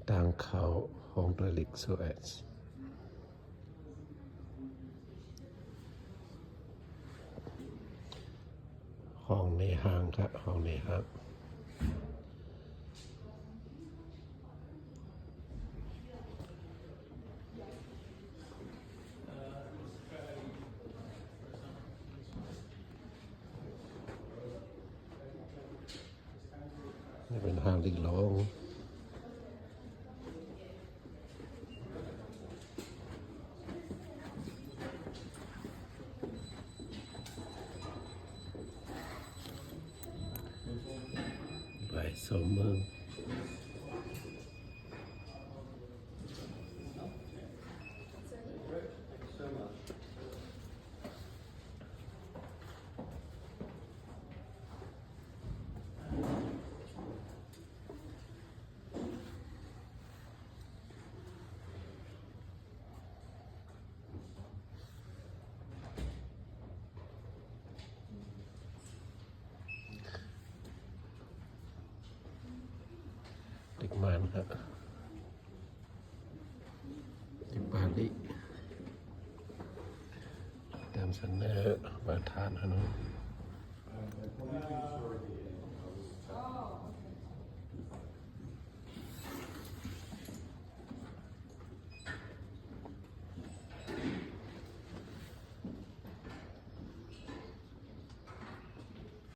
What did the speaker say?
ทางเขาของเรือลิกซูเอซห้องในห้างครับห้องในห้างนี่เป็นห้างลิงลงไปสมเมืองเด็กมันครับเด็กบาลีตามเสนอมาทานฮะน้อง